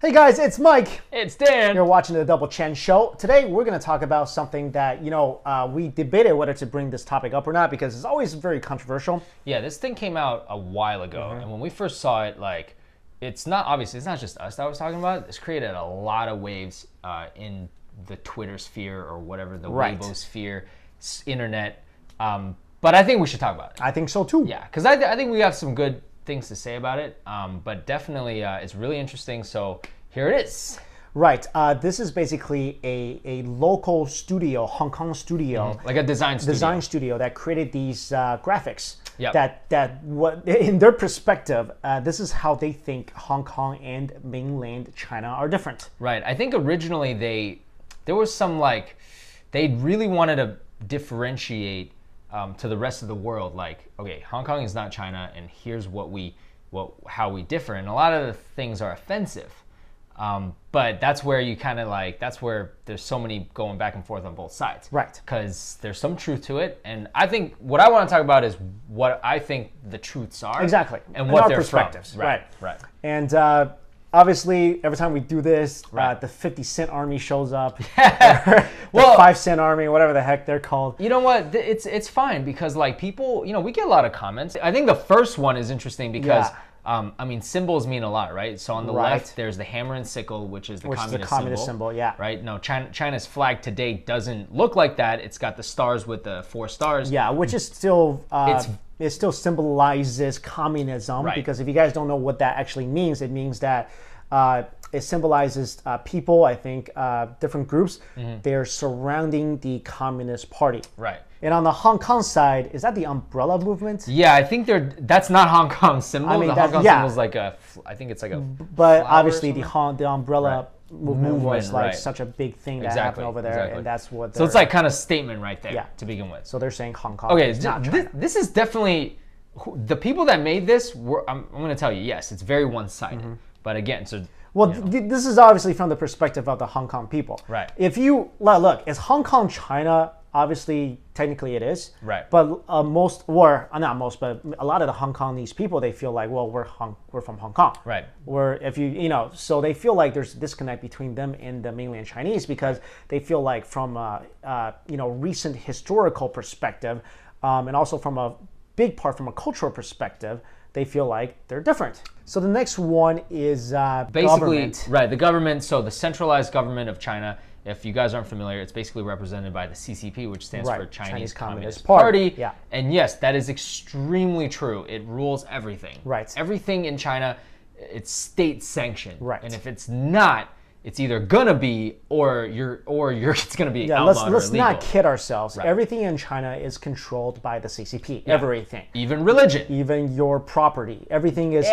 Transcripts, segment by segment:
Hey guys, it's Mike. It's Dan. You're watching the Double Chen Show. Today we're going to talk about something that, we debated whether to bring this topic up or not because it's always very controversial. Yeah, this thing came out a while ago, and when we first saw it, it's not just us that was talking about it. It's created a lot of waves in the Twitter sphere or whatever, the Weibo sphere, internet. But I think we should talk about it. I think so too. Yeah, because I think we have some good things to say about it, but definitely it's really interesting, so here it is. Right. This is basically a local studio, Hong Kong studio. Like a design studio that created these graphics. Yep. That what in their perspective, this is how they think Hong Kong and mainland China are different. Right. I think originally there was some they really wanted to differentiate to the rest of the world, okay, Hong Kong is not China, and here's how we differ, and a lot of the things are offensive. But that's where you kind of that's where there's so many going back and forth on both sides. Right. Because there's some truth to it. And I think what I want to talk about is what I think the truths are. Exactly. And what our they're perspectives. From. Right. And obviously, every time we do this, the 50-cent army shows up. the 5-cent army, whatever the heck they're called. You know what? It's fine because people, we get a lot of comments. I think the first one is interesting because symbols mean a lot, right? So on the left, there's the hammer and sickle, which is the communist symbol. Yeah. Right? No, China's flag today doesn't look like that. It's got the stars with the 4 stars. Yeah, which is still it still symbolizes communism, because if you guys don't know what that actually means, it means that it symbolizes people, I think, different groups. They're surrounding the Communist Party. Right. And on the Hong Kong side, is that the umbrella movement? Yeah, I think that's not Hong Kong's symbol. The Hong Kong symbol is I think it's like a But obviously the umbrella movement was such a big thing that happened over there, and that's what. So it's kind of statement right there to begin with. So they're saying Hong Kong. Okay, is not China. This is definitely the people that made this. I'm going to tell you, yes, it's very one-sided. But again, this is obviously from the perspective of the Hong Kong people. Right. If you look, is Hong Kong China? Obviously, technically it is. Right. But not most, but a lot of the Hong Kongese people, they feel like, well, we're from Hong Kong. Right. Or if so they feel like there's a disconnect between them and the mainland Chinese because they feel like from recent historical perspective, and also from a big part from a cultural perspective, they feel like they're different. So the next one is basically government. Right, the government. So the centralized government of China. If you guys aren't familiar, it's basically represented by the CCP, which stands for Chinese Communist Party. Yeah. And yes, that is extremely true. It rules everything. Right. Everything in China, it's state sanctioned. Right. And if it's not, it's either gonna be or it's gonna be outlawed or illegal. Let's not kid ourselves. Right. Everything in China is controlled by the CCP. Yeah. Everything. Even religion. Even your property. Everything is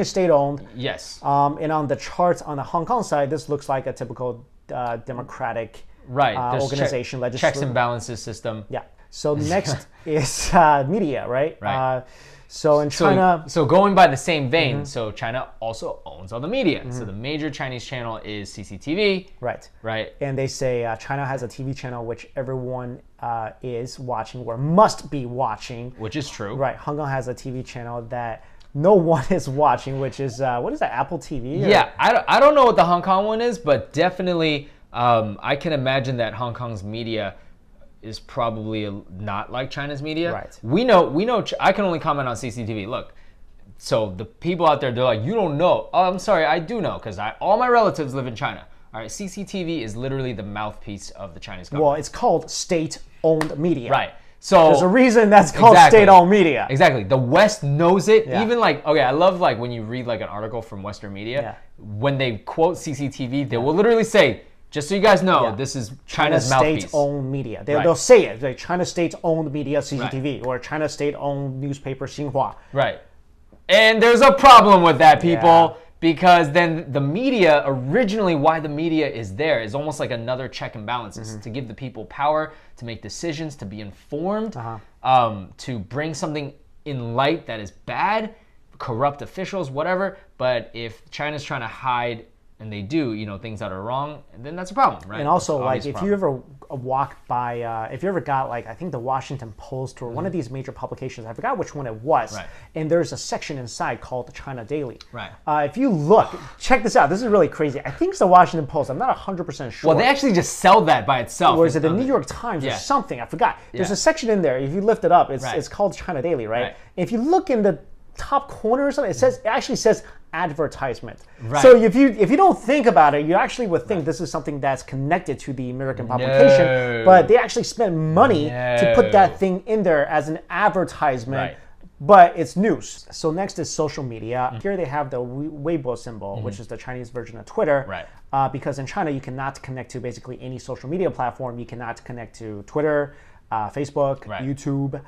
state owned. Yes. And on the charts on the Hong Kong side, this looks like a typical democratic organization, checks and balances system. Yeah. So next is media, right? Right. So in China, so going by the same vein, so China also owns all the media. So the major Chinese channel is CCTV. Right. Right. And they say China has a TV channel which everyone is watching or must be watching. Which is true. Right. Hong Kong has a TV channel that no one is watching, which is what is that? Apple TV? Yeah, I don't know what the Hong Kong one is, but definitely I can imagine that Hong Kong's media is probably not like China's media. Right. We know. I can only comment on CCTV. Look, so the people out there, they're like, you don't know. Oh, I'm sorry, I do know because all my relatives live in China. All right, CCTV is literally the mouthpiece of the Chinese government. Well, it's called state-owned media. Right. So there's a reason that's called state-owned media. Exactly. The West knows it. Yeah. Even I love when you read an article from Western media, when they quote CCTV, they will literally say, just so you guys know, this is China's mouthpiece. State-owned media. They'll say it, like China state-owned media, CCTV, or China state-owned newspaper, Xinhua. Right. And there's a problem with that, people. Because then the media, originally why the media is there is almost like another check and balances to give the people power, to make decisions, to be informed, to bring something in light that is bad, corrupt officials, whatever. But if China's trying to hide and they do, things that are wrong, then that's a problem, right? And also, That's like, obvious if problem. you ever walk by, if you ever got, like, I think the Washington Post or one of these major publications, I forgot which one it was, Right. and there's a section inside called the China Daily. Right. If you look, check this out. This is really crazy. I think it's the Washington Post. I'm not 100% sure. Well, they actually just sell that by itself. Or is it the New York Times or Yeah. something? I forgot. There's Yeah. a section in there. If you lift it up, it's Right. it's called China Daily, right? Right. If you look in the top corner or something, it actually says advertisement. Right. So if you don't think about it, you actually would think this is something that's connected to the American publication, No. but they actually spent money to put that thing in there as an advertisement. Right. But it's news. So next is social media. Here they have the Weibo symbol, which is the Chinese version of Twitter. Right. Because in China, you cannot connect to basically any social media platform. You cannot connect to Twitter, Facebook, Right. YouTube.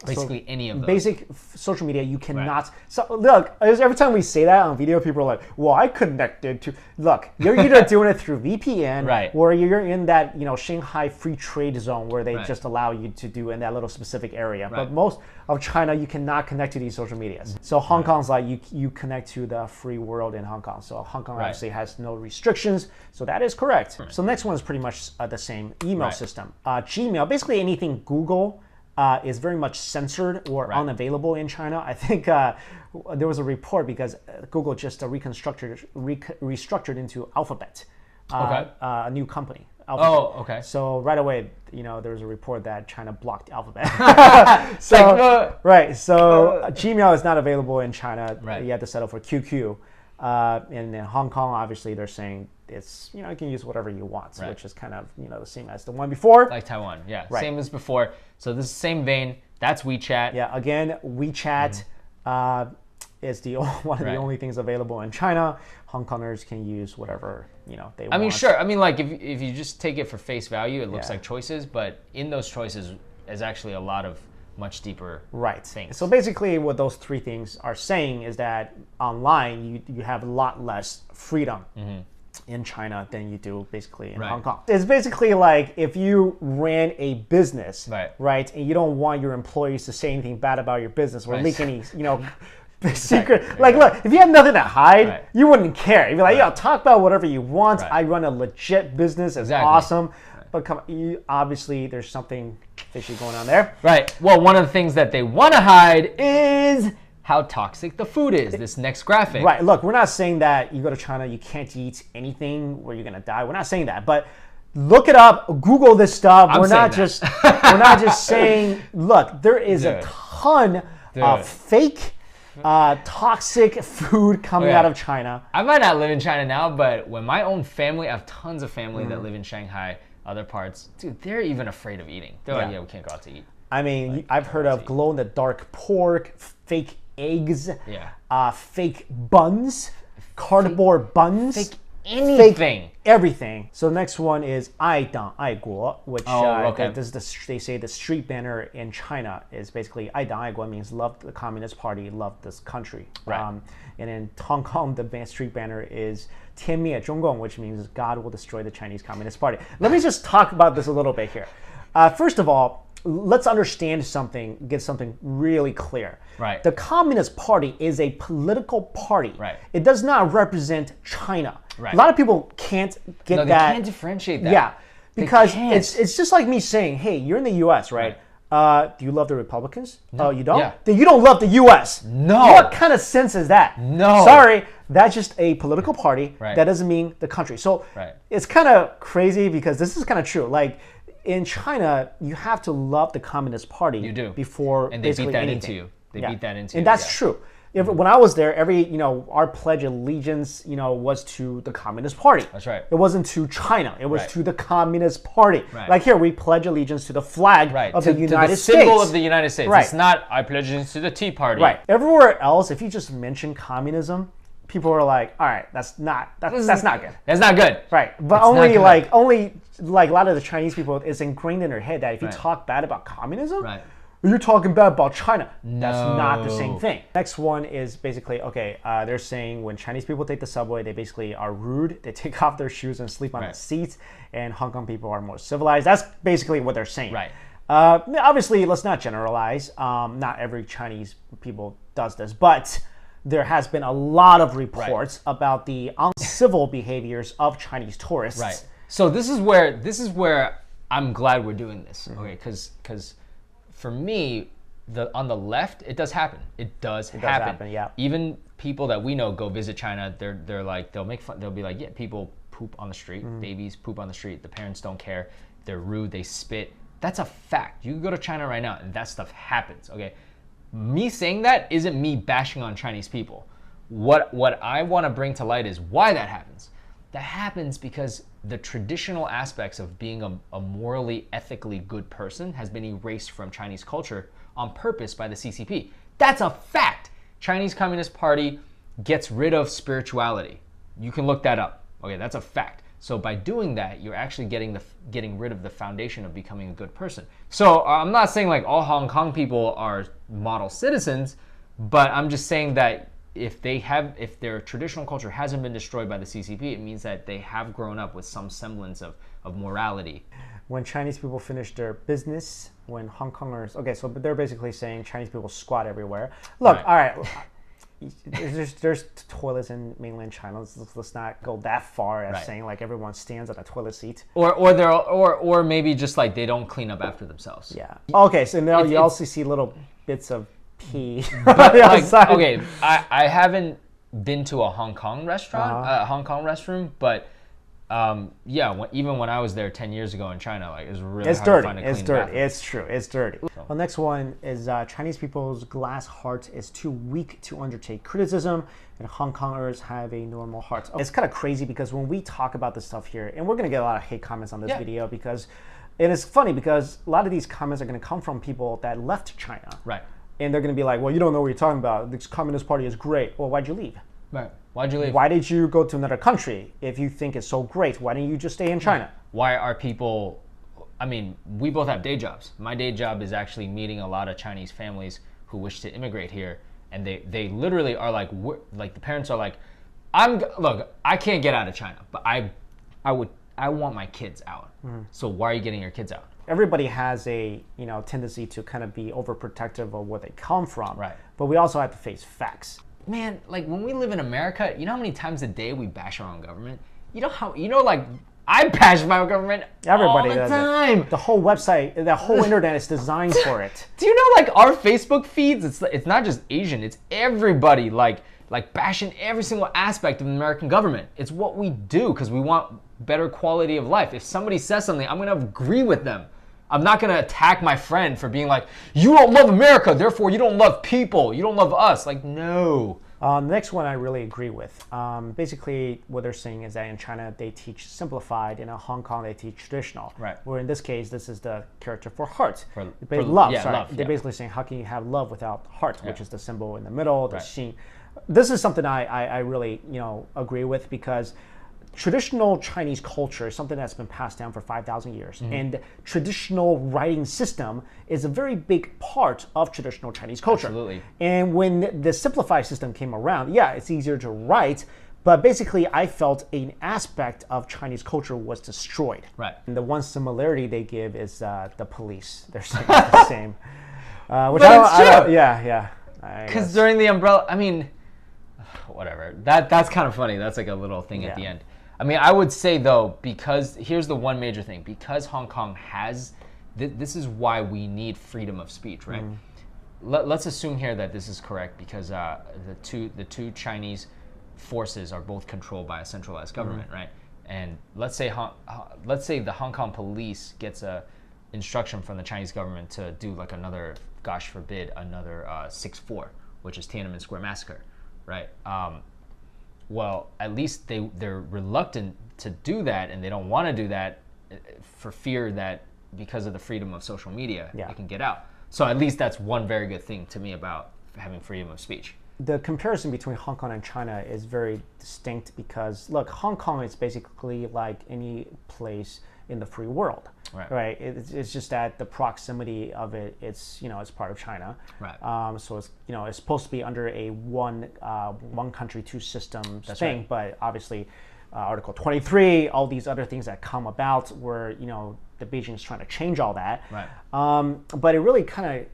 Basically any of those. Basic social media, you cannot. So look, every time we say that on video, people are like, "Well, I connected to." Look, you're either doing it through VPN, Right. or you're in that Shanghai free trade zone where they Right. just allow you to do in that little specific area. But Right. most of China, you cannot connect to these social medias. So Hong Kong's like you connect to the free world in Hong Kong. So Hong Kong Right. obviously has no restrictions. So that is correct. So next one is pretty much the same email Right. system. Gmail, basically anything Google. Is very much censored or unavailable in China. I think there was a report because Google just restructured into Alphabet, a new company. Alphabet. Oh, okay. So right away, there was a report that China blocked Alphabet. So right, so Gmail is not available in China. Right. You have to settle for QQ. And in Hong Kong, obviously, they're saying it's you can use whatever you want, Right. which is kind of the same as the one before. Like Taiwan, yeah. Right. Same as before. So this is the same vein. That's WeChat. Yeah, again, WeChat is the one of the Right. only things available in China. Hong Kongers can use whatever they want. I mean, sure. I mean, like, if you just take it for face value, it looks Yeah. like choices, but in those choices is actually a lot of much deeper Right. things. So basically, what those three things are saying is that online you have a lot less freedom in China than you do basically in Right. Hong Kong. It's basically like if you ran a business, Right. and you don't want your employees to say anything bad about your business or Right. leak any, secret. Like, look, if you had nothing to hide, Right. you wouldn't care. You'd be like, Right. yo, talk about whatever you want. Right. I run a legit business. It's Exactly. awesome. But obviously, there's something fishy going on there. Right. Well, one of the things that they want to hide is how toxic the food is. This next graphic. Right. Look, we're not saying that you go to China, you can't eat anything where you're gonna die. We're not saying that, but look it up. Google this stuff. I'm We're not saying just we're not just saying. Look, there is a Dude. ton of Dude. fake, toxic food coming Okay. out of China. I might not live in China now, but when my own family, I have tons of family that live in Shanghai, other parts, dude, they're even afraid of eating. They're like, Yeah. yeah, we can't go out to eat. I mean, I've heard of glow-in-the-dark pork, fake eggs, Yeah. fake buns, cardboard buns. Fake anything. Everything. So the next one is 爱党爱国, which okay. this is they say the street banner in China is basically 爱党爱国 means love the Communist Party, love this country. Right. And in Hong Kong, the street banner is 天灭中共, which means God will destroy the Chinese Communist Party. Let me just talk about this a little bit here. First of all, let's understand something, get something really clear. Right. The Communist Party is a political party. Right. It does not represent China. Right. A lot of people can't get No, they that. can't differentiate that. Yeah, because can't. it's just like me saying, hey, you're in the U.S., right? Do you love the Republicans? Oh, you don't? Yeah. Then you don't love the U.S. No. What kind of sense is that? No. Sorry, that's just a political party. Right. That doesn't mean the country. So Right. it's kind of crazy because this is kind of true. Like in China, you have to love the Communist Party. You do. Before And they basically beat that anything. into you. They beat that into and you, that's yeah. true. When I was there, our pledge of allegiance, was to the Communist Party. That's right. It wasn't to China. It was Right. to the Communist Party. Right. Like here, we pledge allegiance to the flag Right. of to, the United to the States. symbol of the United States. Right. It's not, I pledge allegiance to the Tea Party. Right. Everywhere else, if you just mention communism, people are like, all right, that's not good. That's not good. Right. But It's not only good. like a lot of the Chinese people, it's ingrained in their head that if you Right. talk bad about communism, Right. you're talking bad about China. That's not the same No. thing. Next one is basically, they're saying when Chinese people take the subway, they basically are rude. They take off their shoes and sleep on the Right. seats. And Hong Kong people are more civilized. That's basically what they're saying. Right. Obviously, let's not generalize. Not every Chinese people does this. But there has been a lot of reports about the uncivil behaviors of Chinese tourists. Right. So this is where I'm glad we're doing this. Okay, because for me, on the left, it does happen. It does happen. Yeah. Even people that we know go visit China. They're like, they'll make fun. They'll be like, yeah, people poop on the street. Babies poop on the street. The parents don't care. They're rude. They spit. That's a fact. You can go to China right now, and that stuff happens. Okay. Me saying that isn't me bashing on Chinese people. What I want to bring to light is why that happens. That happens because the traditional aspects of being a morally, ethically good person has been erased from Chinese culture on purpose by the CCP. That's a fact. Chinese Communist Party gets rid of spirituality. You can look that up. Okay, that's a fact. So by doing that, you're actually getting rid of the foundation of becoming a good person. So I'm not saying like all Hong Kong people are model citizens, but I'm just saying that if their traditional culture hasn't been destroyed by the CCP, it means that they have grown up with some semblance of morality. When Chinese people finish their business, when Hong Kongers, okay, so but they're basically saying Chinese people squat everywhere. Look, all right. There's toilets in mainland China. Let's not go that far as saying like everyone stands on a toilet seat. Or maybe just like they don't clean up after themselves. Yeah. Okay, so now you also see little bits of pee. But like, okay, I haven't been to a Hong Kong restaurant, Hong Kong restroom, but even when I was there 10 years ago in China, like it was really hard to find a clean bathroom. It's true. It's dirty. Well, next one is Chinese people's glass heart is too weak to undertake criticism, and Hong Kongers have a normal heart. It's kind of crazy because when we talk about this stuff here, and we're going to get a lot of hate comments on this video because, and it's funny because a lot of these comments are going to come from people that left China. Right. And they're going to be like, well, you don't know what you're talking about. This Communist Party is great. Well, why'd you leave? Right. Why'd you leave? Why did you go to another country if you think it's so great? Why didn't you just stay in China? Why are people, I mean, we both have day jobs. My day job is actually meeting a lot of Chinese families who wish to immigrate here. And they literally are like the parents are like, look, I can't get out of China, but I want my kids out. So why are you getting your kids out? Everybody has a tendency to kind of be overprotective of where they come from. Right. But we also have to face facts. Man, like when we live in America, you know how many times a day we bash our own government? Like I bash my own government Everybody all the does time. It. The whole website, the whole internet is designed for it. Do you know like our Facebook feeds? It's not just Asian. It's everybody like bashing every single aspect of the American government. It's what we do because we want better quality of life. If somebody says something, I'm gonna agree with them. I'm not going to attack my friend for being like, you don't love America, therefore you don't love people, you don't love us. Like, no. The next one I really agree with. Basically, what they're saying is that in China, they teach simplified. In Hong Kong, they teach traditional. Right. Where in this case, this is the character for heart. For love, yeah, sorry. love, They're yeah. basically saying, how can you have love without heart, which is the symbol in the middle, the Right. sheen. This is something I really agree with because traditional Chinese culture is something that's been passed down for 5,000 years. And traditional writing system is a very big part of traditional Chinese culture. Absolutely. And when the simplified system came around, yeah, it's easier to write, but basically I felt an aspect of Chinese culture was destroyed. Right. And the one similarity they give is the police. They're saying it's the same. Which I don't, yeah. Because during the umbrella, I mean, whatever. That's kind of funny. That's like a little thing at the end. I mean, I would say though, because here's the one major thing, because Hong Kong has, this is why we need freedom of speech, right? Let's assume here that this is correct because the two Chinese forces are both controlled by a centralized government, right? And let's say the Hong Kong police gets a instruction from the Chinese government to do like another, gosh forbid, another 6/4, which is Tiananmen Square massacre, right? Well, at least they're reluctant to do that, and they don't want to do that for fear that because of the freedom of social media, they can get out. So at least that's one very good thing to me about having freedom of speech. The comparison between Hong Kong and China is very distinct because, look, Hong Kong is basically like any place in the free world, right? It's just that the proximity of it, it's part of China, right? So it's supposed to be under a one country, two systems thing, right. But obviously, Article 23, all these other things that come about, where the Beijing is trying to change all that, right? But it really kind of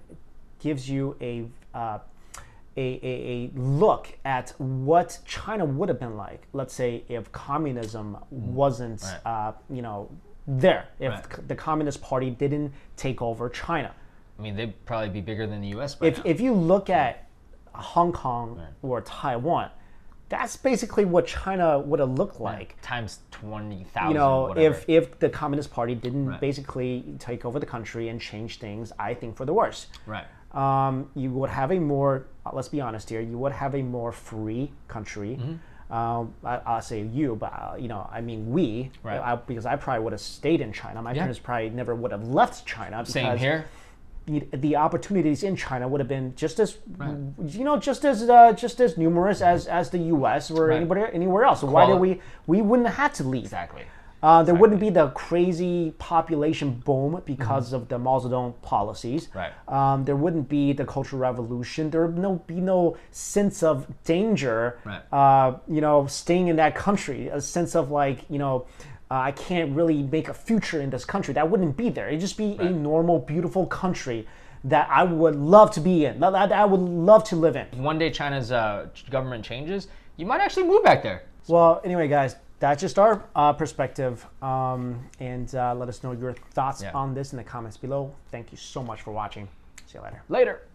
gives you a look at what China would have been like, let's say, if communism wasn't, you know, there, if the Communist Party didn't take over China. I mean, they'd probably be bigger than the U.S. by now. If you look at Hong Kong or Taiwan, that's basically what China would have looked like. Times 20,000, You know, whatever. if the Communist Party didn't basically take over the country and change things, I think, for the worse. Right. You would have a more, let's be honest here, you would have a more free country. I'll say you, but you know, I mean we, because I probably would have stayed in China. My parents probably never would have left China because Same here. the opportunities in China would have been just as, you know, just as numerous as the U.S. or anywhere else. So why did we wouldn't have had to leave? Exactly. There wouldn't be the crazy population boom because of the Mao Zedong policies. Right. There wouldn't be the Cultural Revolution. There would be no sense of danger. You know, staying in that country. A sense of like, you know, I can't really make a future in this country. That wouldn't be there. It'd just be a normal, beautiful country that I would love to be in. That I would love to live in. One day China's government changes, you might actually move back there. Well, anyway, guys, that's just our perspective. And let us know your thoughts on this in the comments below. Thank you so much for watching. See you later. Later.